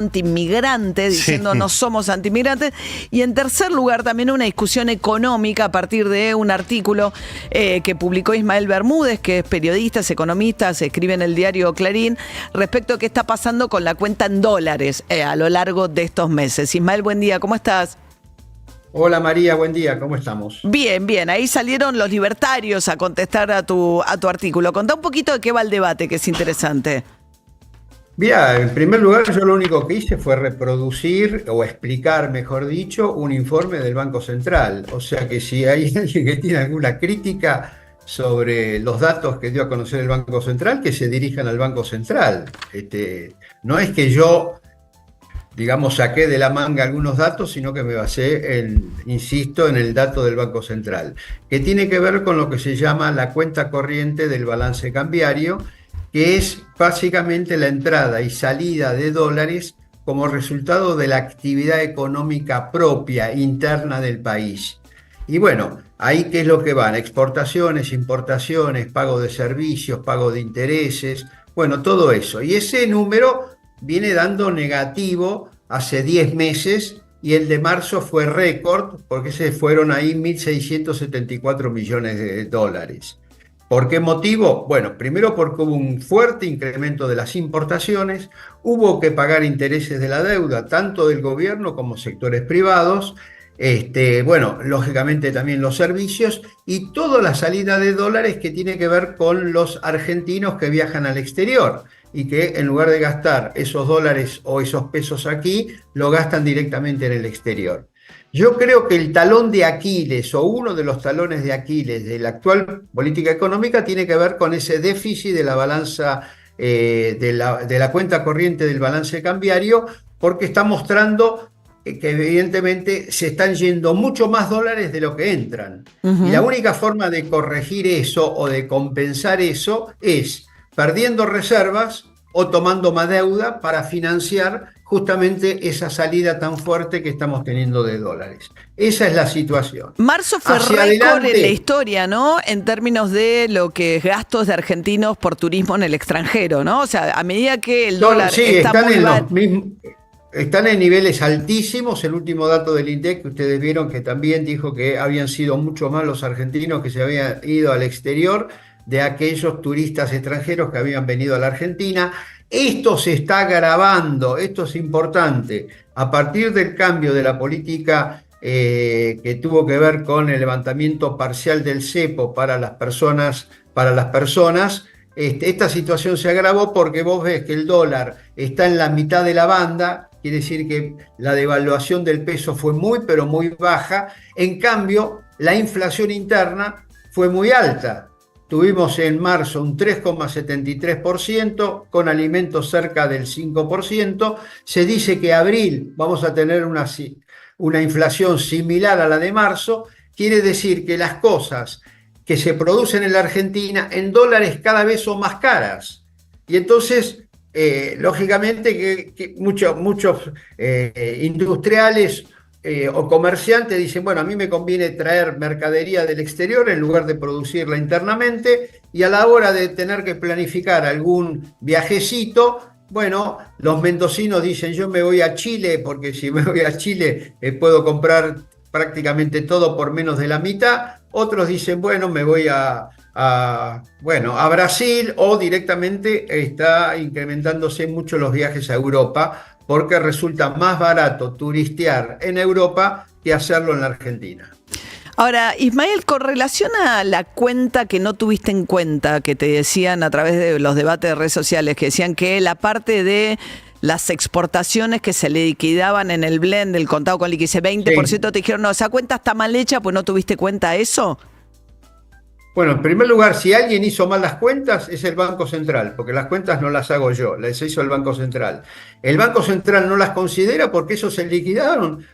antiinmigrante, diciendo no somos antiinmigrantes. Y en tercer lugar, también una discusión económica a partir de un artículo que publicó Ismael Bermúdez, que es periodista, es economista, se escribe en el diario Clarín, respecto a qué está pasando con la cuenta en dólares a lo largo de estos meses. Ismael, buen día, ¿cómo estás? Hola María, buen día, ¿cómo estamos? Bien, bien, ahí salieron los libertarios a contestar a tu artículo. Contá un poquito de qué va el debate, que es interesante. Mira, en primer lugar, yo lo único que hice fue reproducir o explicar, mejor dicho, un informe del Banco Central. O sea que si hay alguien que tiene alguna crítica sobre los datos que dio a conocer el Banco Central, que se dirijan al Banco Central. No es que yo, digamos, saqué de la manga algunos datos, sino que me basé, insisto, en el dato del Banco Central, que tiene que ver con lo que se llama la cuenta corriente del balance cambiario, que es básicamente la entrada y salida de dólares como resultado de la actividad económica propia, interna del país. Y bueno, ahí qué es lo que van: exportaciones, importaciones, pago de servicios, pago de intereses, bueno, todo eso. Y ese número viene dando negativo hace 10 meses y el de marzo fue récord porque se fueron ahí 1.674 millones de dólares. ¿Por qué motivo? Bueno, primero porque hubo un fuerte incremento de las importaciones, hubo que pagar intereses de la deuda, tanto del gobierno como sectores privados, bueno, lógicamente también los servicios y toda la salida de dólares que tiene que ver con los argentinos que viajan al exterior y que en lugar de gastar esos dólares o esos pesos aquí, lo gastan directamente en el exterior. Yo creo que el talón de Aquiles o uno de los talones de Aquiles de la actual política económica tiene que ver con ese déficit de la balanza, de la cuenta corriente del balance cambiario, porque está mostrando que evidentemente se están yendo mucho más dólares de lo que entran. Y la única forma de corregir eso o de compensar eso es perdiendo reservas o tomando más deuda para financiar justamente esa salida tan fuerte que estamos teniendo de dólares. Esa es la situación. Marzo fue récord en la historia, ¿no? En términos de lo que es gastos de argentinos por turismo en el extranjero, ¿no? O sea, a medida que el dólar está muy están en niveles altísimos. El último dato del INDEC que ustedes vieron, que también dijo que habían sido mucho más los argentinos que se habían ido al exterior de aquellos turistas extranjeros que habían venido a la Argentina. Esto se está agravando, esto es importante, a partir del cambio de la política que tuvo que ver con el levantamiento parcial del cepo para las personas. Esta situación se agravó porque vos ves que el dólar está en la mitad de la banda, quiere decir que la devaluación del peso fue muy, pero muy baja. En cambio, la inflación interna fue muy alta. Tuvimos en marzo un 3,73%, con alimentos cerca del 5%. Se dice que abril vamos a tener una inflación similar a la de marzo. Quiere decir que las cosas que se producen en la Argentina en dólares cada vez son más caras. Y entonces, lógicamente, que muchos industriales o comerciantes dicen, bueno, a mí me conviene traer mercadería del exterior en lugar de producirla internamente, y a la hora de tener que planificar algún viajecito, bueno, los mendocinos dicen, yo me voy a Chile, porque si me voy a Chile puedo comprar prácticamente todo por menos de la mitad. Otros dicen, bueno, me voy a Brasil, o directamente está incrementándose mucho los viajes a Europa, porque resulta más barato turistear en Europa que hacerlo en la Argentina. Ahora, Ismael, con relación a la cuenta que no tuviste en cuenta, que te decían a través de los debates de redes sociales, que decían que la parte de las exportaciones que se le liquidaban en el blend del contado con liqui, ese 20%, sí, te dijeron, no, esa cuenta está mal hecha, pues no tuviste cuenta de eso. Bueno, en primer lugar, si alguien hizo mal las cuentas, es el Banco Central, porque las cuentas no las hago yo, las hizo el Banco Central. El Banco Central no las considera porque esos se liquidaron,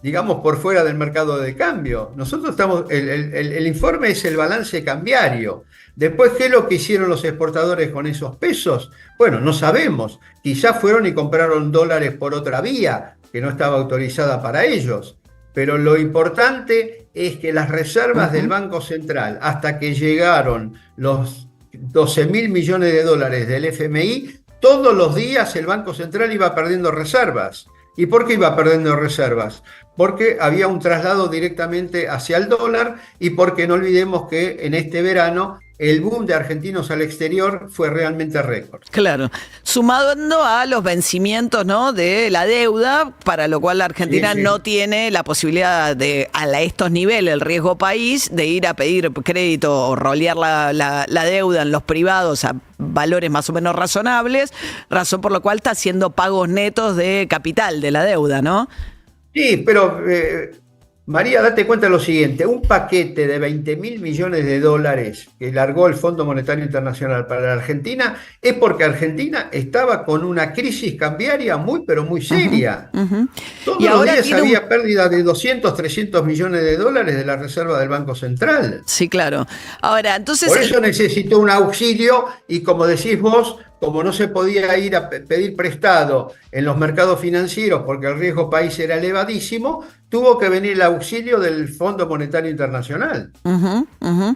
digamos, por fuera del mercado de cambio. Nosotros estamos, el informe es el balance cambiario. Después, ¿qué es lo que hicieron los exportadores con esos pesos? Bueno, no sabemos. Quizás fueron y compraron dólares por otra vía que no estaba autorizada para ellos. Pero lo importante es que las reservas del Banco Central, hasta que llegaron los 12.000 millones de dólares del FMI, todos los días el Banco Central iba perdiendo reservas. ¿Y por qué iba perdiendo reservas? Porque había un traslado directamente hacia el dólar y porque no olvidemos que en este verano el boom de argentinos al exterior fue realmente récord. Claro, sumando a los vencimientos, ¿no?, de la deuda, para lo cual la Argentina Sí, sí. no tiene la posibilidad de, a estos niveles, el riesgo país, de ir a pedir crédito o rolear la deuda en los privados a valores más o menos razonables, razón por la cual está haciendo pagos netos de capital de la deuda, ¿no? Sí, pero María, date cuenta de lo siguiente, un paquete de 20.000 millones de dólares que largó el Fondo Monetario Internacional para la Argentina es porque Argentina estaba con una crisis cambiaria muy, pero muy seria. Ujú. Todos Y los ahora días tiene había pérdida de 200, 300 millones de dólares de la reserva del Banco Central. Sí, claro. Ahora, entonces, Por eso necesitó un auxilio y como decís vos, como no se podía ir a pedir prestado en los mercados financieros porque el riesgo país era elevadísimo, tuvo que venir el auxilio del Fondo Monetario Internacional. ujú, ujú.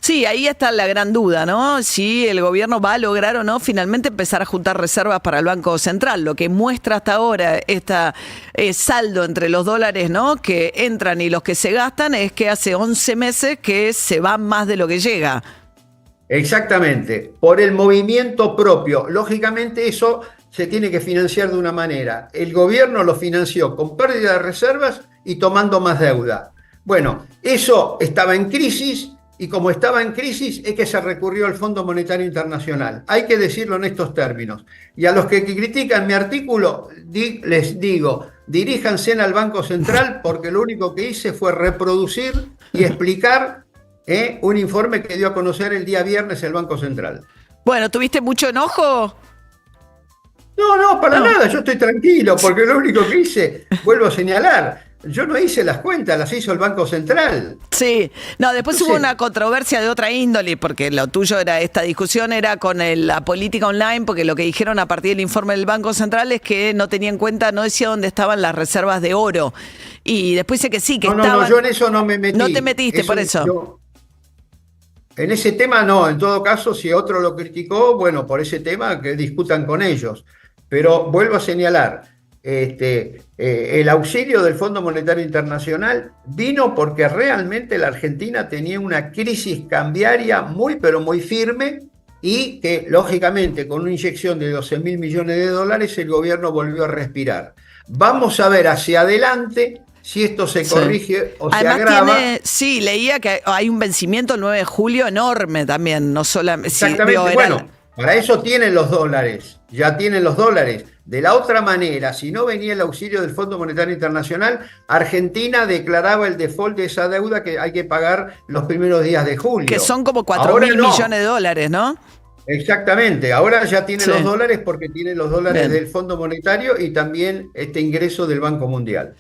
Sí, ahí está la gran duda, ¿no? Si el gobierno va a lograr o no finalmente empezar a juntar reservas para el Banco Central. Lo que muestra hasta ahora este saldo entre los dólares, ¿no?, que entran y los que se gastan, es que hace 11 meses que se va más de lo que llega. Exactamente, por el movimiento propio. Lógicamente eso se tiene que financiar de una manera. El gobierno lo financió con pérdida de reservas y tomando más deuda. Bueno, eso estaba en crisis y como estaba en crisis es que se recurrió al Fondo Monetario Internacional. Hay que decirlo en estos términos. Y a los que critican mi artículo, les digo, diríjanse al Banco Central porque lo único que hice fue reproducir y explicar un informe que dio a conocer el día viernes el Banco Central. Bueno, ¿tuviste mucho enojo? No, no, para No. nada, yo estoy tranquilo, porque lo único que hice, vuelvo a señalar, yo no hice las cuentas, las hizo el Banco Central. Sí, no, después hubo Entonces, una controversia de otra índole, porque lo tuyo era, esta discusión era con la política online, porque lo que dijeron a partir del informe del Banco Central es que no tenía en cuenta, no decía dónde estaban las reservas de oro. Y después dice que sí, que no, no, estaban. no, yo en eso no me metí. No te metiste por eso. En ese tema no, en todo caso, si otro lo criticó, bueno, por ese tema que discutan con ellos. Pero vuelvo a señalar, el auxilio del Fondo Monetario Internacional vino porque realmente la Argentina tenía una crisis cambiaria muy, pero muy firme y que, lógicamente, con una inyección de 12.000 millones de dólares, el gobierno volvió a respirar. Vamos a ver hacia adelante si esto se Sí. corrige o se Además agrava. sí, leía que hay un vencimiento el 9 de julio enorme también, no solamente. Exactamente, bueno, para eso tienen los dólares, ya tienen los dólares. De la otra manera, si no venía el auxilio del Fondo Monetario Internacional, Argentina declaraba el default de esa deuda que hay que pagar los primeros días de julio. que son como 4.000 Ahora no. millones de dólares, ¿no? Exactamente, ahora ya tiene Sí. los dólares porque tiene los dólares Bien. del Fondo Monetario y también este ingreso del Banco Mundial.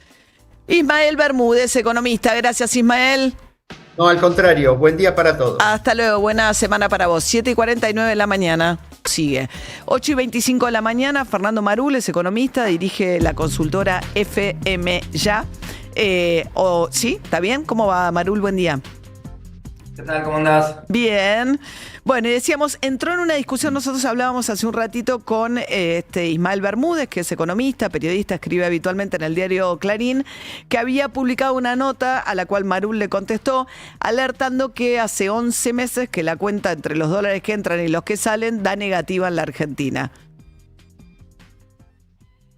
Ismael Bermúdez, economista. Gracias, Ismael. No, al contrario, buen día para todos. Hasta luego, buena semana para vos. 7:49 de la mañana. Sigue. 8:25 de la mañana, Fernando Marul es economista, dirige la consultora FM Ya. ¿Sí? ¿Está bien? ¿Cómo va, Marul? Buen día. ¿Qué tal? ¿Cómo andás? Bien. Bueno, y decíamos, entró en una discusión, nosotros hablábamos hace un ratito con Ismael Bermúdez, que es economista, periodista, escribe habitualmente en el diario Clarín, que había publicado una nota a la cual Marul le contestó, alertando que hace 11 meses que la cuenta entre los dólares que entran y los que salen da negativa en la Argentina.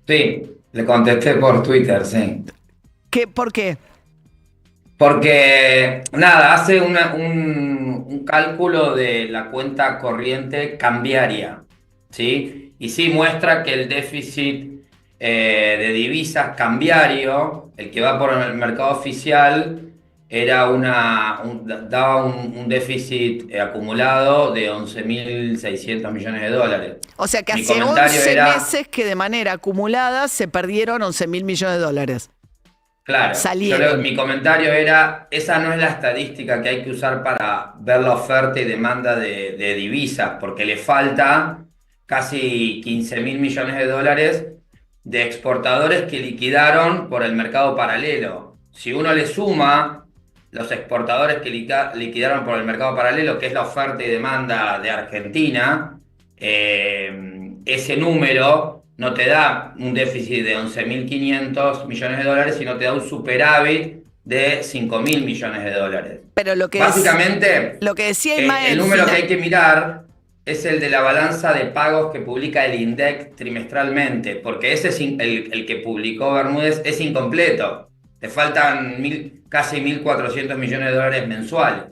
Sí, le contesté por Twitter, sí. ¿Por qué? Porque, nada, hace un cálculo de la cuenta corriente cambiaria, ¿sí? Y sí muestra que el déficit de divisas cambiario, el que va por el mercado oficial, daba un déficit acumulado de 11.600 millones de dólares. O sea que Mi hace comentario 11 era- meses que de manera acumulada se perdieron 11.000 millones de dólares. Claro, Salieron. mi comentario era, esa no es la estadística que hay que usar para ver la oferta y demanda de divisas, porque le falta casi 15.000 millones de dólares de exportadores que liquidaron por el mercado paralelo. Si uno le suma los exportadores que liquidaron por el mercado paralelo, que es la oferta y demanda de Argentina, ese número no te da un déficit de 11.500 millones de dólares, sino te da un superávit de 5.000 millones de dólares. Pero Básicamente, lo que decía el Ismael, número que hay que mirar es el de la balanza de pagos que publica el INDEC trimestralmente, porque ese es el que publicó Bermúdez es incompleto. Te faltan casi 1.400 millones de dólares mensuales.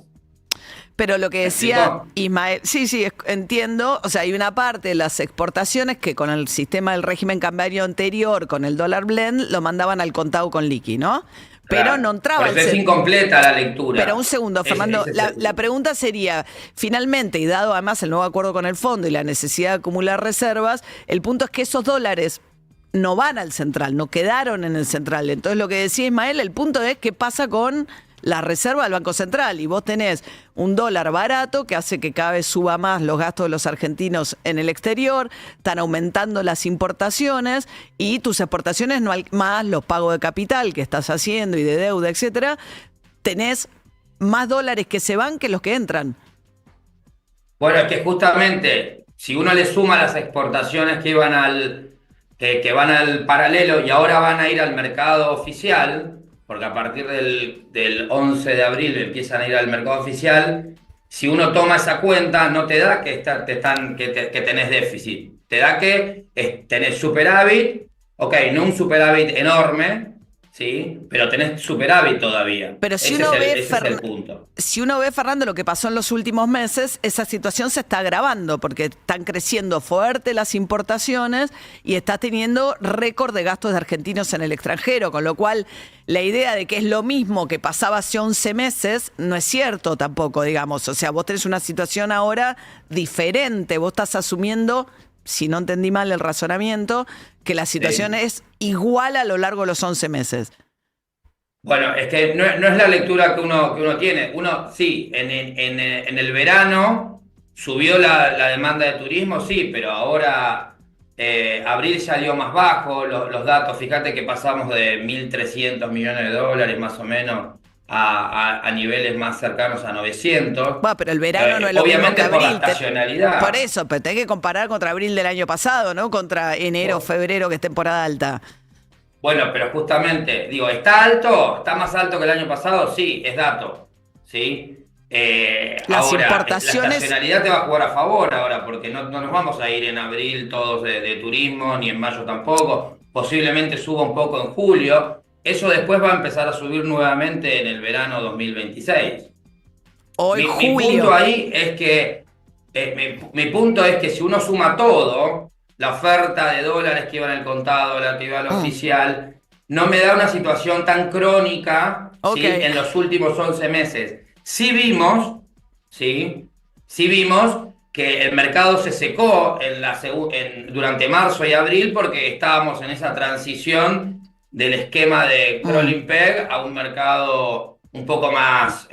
pero lo que ¿Me decía explico? Ismael, sí, entiendo, o sea, hay una parte de las exportaciones que con el sistema del régimen cambiario anterior, con el dólar blend, lo mandaban al contado con liqui, ¿no? Pero Claro. no entraba Por eso es incompleta la lectura. Pero un segundo, Fernando, la pregunta sería, finalmente, y dado además el nuevo acuerdo con el fondo y la necesidad de acumular reservas, el punto es que esos dólares no van al central, no quedaron en el central. Entonces lo que decía Ismael, el punto es qué pasa con la reserva del Banco Central. Y vos tenés un dólar barato que hace que cada vez suba más los gastos de los argentinos en el exterior, están aumentando las importaciones y tus exportaciones no más los pagos de capital que estás haciendo y de deuda, etcétera, tenés más dólares que se van que los que entran. Bueno, es que justamente, si uno le suma las exportaciones que van al paralelo y ahora van a ir al mercado oficial, porque a partir del 11 de abril empiezan a ir al mercado oficial, si uno toma esa cuenta, no te da que tenés déficit, te da que tenés superávit, ok, no un superávit enorme, ¿sí? Pero tenés superávit todavía. Pero si ese uno ve, es el punto. Si uno ve, Fernando, lo que pasó en los últimos meses, esa situación se está agravando porque están creciendo fuerte las importaciones y está teniendo récord de gastos de argentinos en el extranjero, con lo cual la idea de que es lo mismo que pasaba hace 11 meses no es cierto tampoco, digamos. O sea, vos tenés una situación ahora diferente, vos estás asumiendo, si no entendí mal el razonamiento, que la situación es igual a lo largo de los 11 meses. Bueno, es que no es la lectura que uno tiene. Uno, sí, en el verano subió la demanda de turismo, sí, pero ahora abril salió más bajo los datos. Fíjate que pasamos de 1.300 millones de dólares más o menos a niveles más cercanos a 900. Bueno, pero el verano no es lo mismo Obviamente que por la abril. estacionalidad. Por eso, pero tenés que comparar contra abril del año pasado, ¿no? Contra enero, febrero, que es temporada alta. Bueno, pero justamente, digo, ¿está alto? ¿Está más alto que el año pasado? Sí, es dato, ¿sí? Las ahora, importaciones... la estacionalidad te va a jugar a favor ahora, porque no nos vamos a ir en abril todos de turismo, ni en mayo tampoco. Posiblemente suba un poco en julio. Eso después va a empezar a subir nuevamente en el verano 2026. Hoy, Mi julio. punto ahí es que, mi punto es que si uno suma todo, la oferta de dólares que iba en el contado, la que iba al oficial, no me da una situación tan crónica, ¿sí? En los últimos 11 meses. Sí vimos que el mercado se secó durante marzo y abril porque estábamos en esa transición del esquema de crawling peg a un mercado un poco más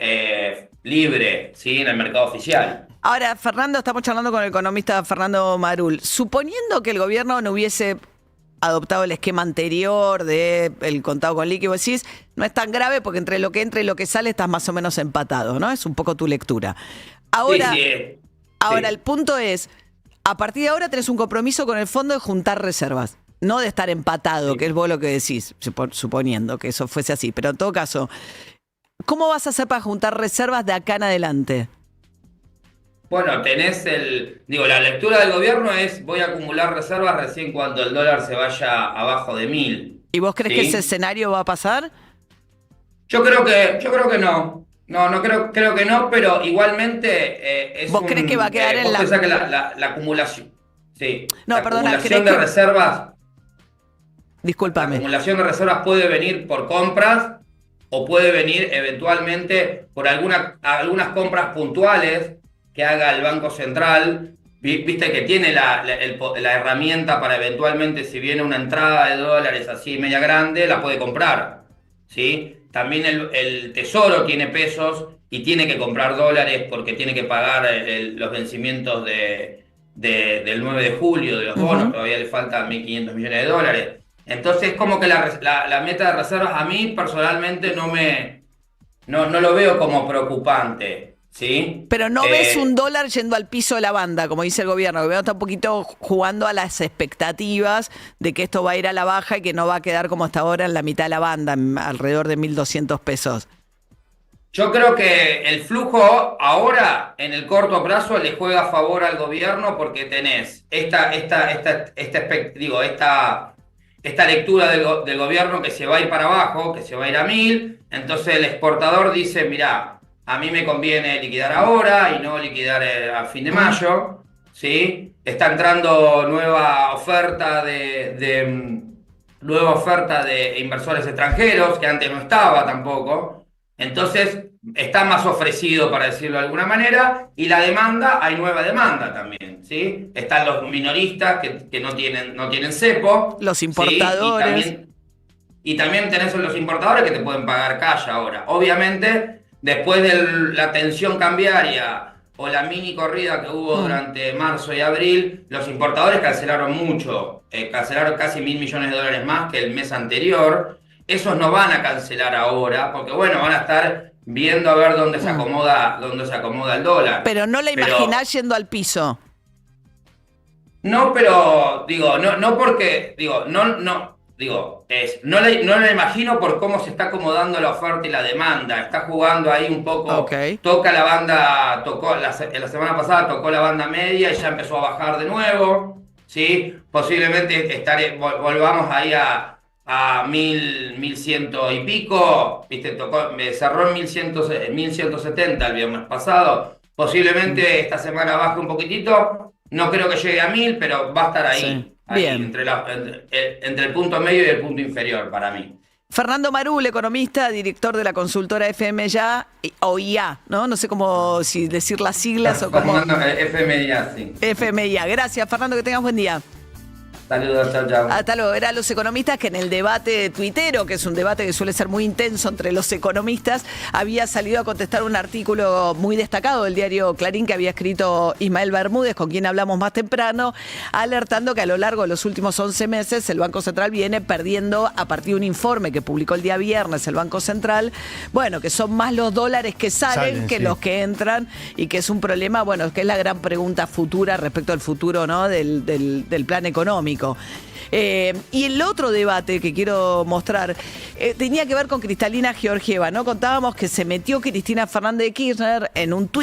libre, ¿sí? En el mercado oficial. Ahora, Fernando, estamos charlando con el economista Fernando Marul. Suponiendo que el gobierno no hubiese adoptado el esquema anterior del contado con liqui, vos decís, no es tan grave porque entre lo que entra y lo que sale estás más o menos empatado, ¿no? Es un poco tu lectura. Ahora, el punto es, a partir de ahora tenés un compromiso con el fondo de juntar reservas, no de estar empatado, que es vos lo que decís, suponiendo que eso fuese así. Pero en todo caso, ¿cómo vas a hacer para juntar reservas de acá en adelante? Bueno, tenés la lectura del gobierno es voy a acumular reservas recién cuando el dólar se vaya abajo de 1.000. ¿Y vos crees que ese escenario va a pasar? Yo creo que no. No creo que no, pero igualmente ¿Vos crees que va a quedar en vos pensás que la acumulación? Sí. No, la perdona, acumulación de reservas. Discúlpame. La acumulación de reservas puede venir por compras o puede venir eventualmente por algunas compras puntuales que haga el Banco Central. Viste que tiene la herramienta para eventualmente, si viene una entrada de dólares así media grande, la puede comprar, ¿sí? También el Tesoro tiene pesos y tiene que comprar dólares porque tiene que pagar los vencimientos del 9 de julio de los bonos, todavía le faltan 1.500 millones de dólares. Entonces, como que la meta de reservas a mí personalmente no lo veo como preocupante. ¿sí? Pero no ves un dólar yendo al piso de la banda, como dice el gobierno. El gobierno está un poquito jugando a las expectativas de que esto va a ir a la baja y que no va a quedar como hasta ahora en la mitad de la banda, alrededor de 1.200 pesos. Yo creo que el flujo ahora, en el corto plazo, le juega a favor al gobierno porque tenés esta lectura del gobierno que se va a ir para abajo, que se va a ir a 1.000. Entonces el exportador dice, mirá, a mí me conviene liquidar ahora y no liquidar a fin de mayo, ¿sí? Está entrando nueva oferta de inversores extranjeros, que antes no estaba tampoco. Entonces, está más ofrecido, para decirlo de alguna manera, y la demanda, hay nueva demanda también, ¿sí? Están los minoristas que no tienen cepo. Los importadores. ¿Sí? Y también tenés los importadores que te pueden pagar cash ahora. Obviamente, después de la tensión cambiaria o la mini corrida que hubo durante marzo y abril, los importadores cancelaron mucho, cancelaron casi 1.000 millones de dólares más que el mes anterior. Esos no van a cancelar ahora, porque bueno, van a estar viendo a ver dónde se acomoda el dólar. Pero no la imaginás yendo al piso. No, pero digo, no porque, digo, no la imagino por cómo se está acomodando la oferta y la demanda. Está jugando ahí un poco, toca la banda, la semana pasada tocó la banda media y ya empezó a bajar de nuevo, ¿sí? Posiblemente volvamos ahí a 1.100 y pico, ¿viste? Cerró en 1.170 el viernes pasado. Posiblemente esta semana baje un poquitito. No creo que llegue a 1.000, pero va a estar ahí. Sí. Ahí, Bien. entre el punto medio y el punto inferior para mí. Fernando Marul, economista, director de la consultora FMIA, o IA, ¿no? No sé cómo si decir las siglas o cómo. FMIA, sí. FMIA. Gracias, Fernando, que tengas buen día. Saludos, chao, chao. Hasta luego. Eran los economistas que en el debate tuitero, que es un debate que suele ser muy intenso entre los economistas, había salido a contestar un artículo muy destacado del diario Clarín que había escrito Ismael Bermúdez, con quien hablamos más temprano, alertando que a lo largo de los últimos 11 meses el Banco Central viene perdiendo, a partir de un informe que publicó el día viernes el Banco Central, bueno, que son más los dólares que salen que los que entran, y que es un problema, bueno, que es la gran pregunta futura respecto al futuro, ¿no? del plan económico. Y el otro debate que quiero mostrar tenía que ver con Cristalina Georgieva, ¿no? Contábamos que se metió Cristina Fernández de Kirchner en un tuit